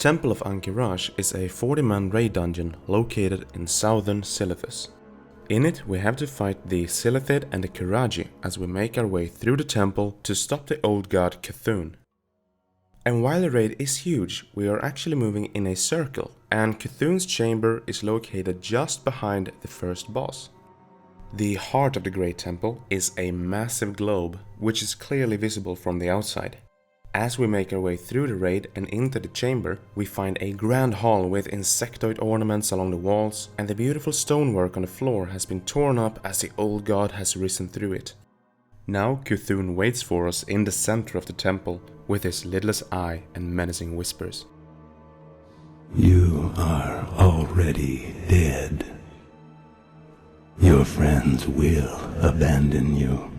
Temple of Ahn'Qiraj is a 40-man raid dungeon located in southern Silithus. In it we have to fight the Silithid and the Qiraji as we make our way through the temple to stop the old god Cthulhu. And while the raid is huge, we are actually moving in a circle, and Cthulhu's chamber is located just behind the first boss. The heart of the Great Temple is a massive globe, which is clearly visible from the outside. As we make our way through the raid and into the chamber, we find a grand hall with insectoid ornaments along the walls, and the beautiful stonework on the floor has been torn up as the old god has risen through it. Now Cthulhu waits for us in the center of the temple with his lidless eye and menacing whispers. You are already dead. Your friends will abandon you.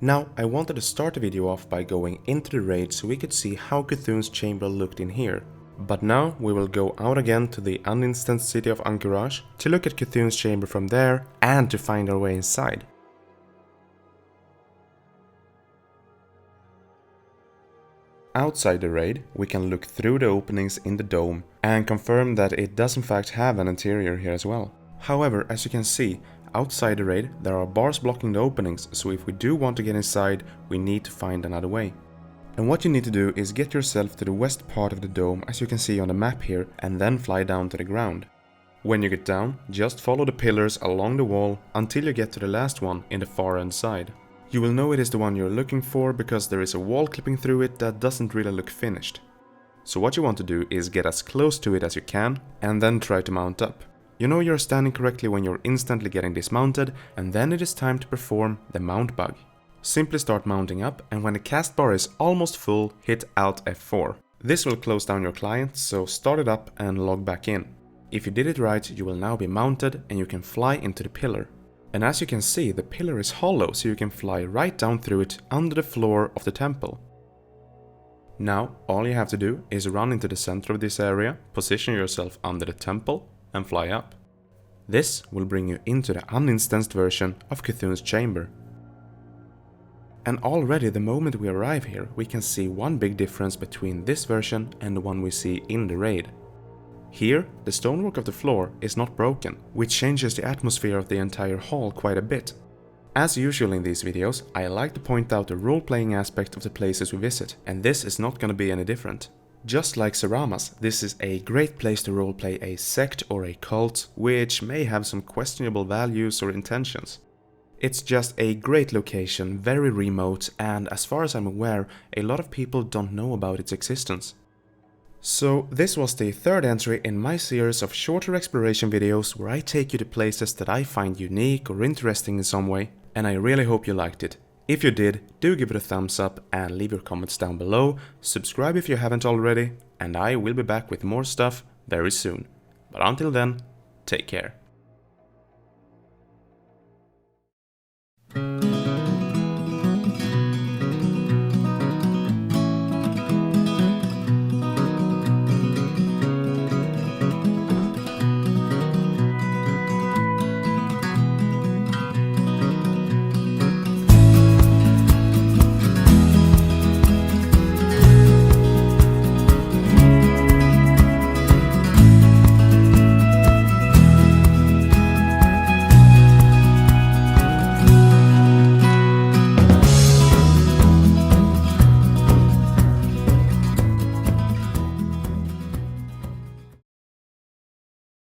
Now, I wanted to start the video off by going into the raid so we could see how Cthulhu's chamber looked in here. But now we will go out again to the Uninstanced city of Ahn'Qiraj to look at Cthulhu's chamber from there and to find our way inside. Outside the raid, we can look through the openings in the dome and confirm that it does in fact have an interior here as well. However, as you can see, outside the raid there are bars blocking the openings, so if we do want to get inside, we need to find another way. And what you need to do is get yourself to the west part of the dome, as you can see on the map here, and then fly down to the ground. When you get down, just follow the pillars along the wall until you get to the last one in the far end side. You will know it is the one you're looking for because there is a wall clipping through it that doesn't really look finished. So what you want to do is get as close to it as you can and then try to mount up. You know you're standing correctly when you're instantly getting dismounted, and then it is time to perform the mount bug. Simply start mounting up, and when the cast bar is almost full, hit Alt F4. This will close down your client, so start it up and log back in. If you did it right, you will now be mounted and you can fly into the pillar. And as you can see, the pillar is hollow, so you can fly right down through it under the floor of the temple. Now, all you have to do is run into the center of this area, position yourself under the temple, and fly up. This will bring you into the uninstanced version of Cthulhu's chamber. And already the moment we arrive here, we can see one big difference between this version and the one we see in the raid. Here, the stonework of the floor is not broken, which changes the atmosphere of the entire hall quite a bit. As usual in these videos, I like to point out the role-playing aspect of the places we visit, and this is not gonna be any different. Just like Saramas, this is a great place to roleplay a sect or a cult, which may have some questionable values or intentions. It's just a great location, very remote, and as far as I'm aware, a lot of people don't know about its existence. So this was the third entry in my series of shorter exploration videos where I take you to places that I find unique or interesting in some way, and I really hope you liked it. If you did, do give it a thumbs up and leave your comments down below, subscribe if you haven't already, and I will be back with more stuff very soon. But until then, take care.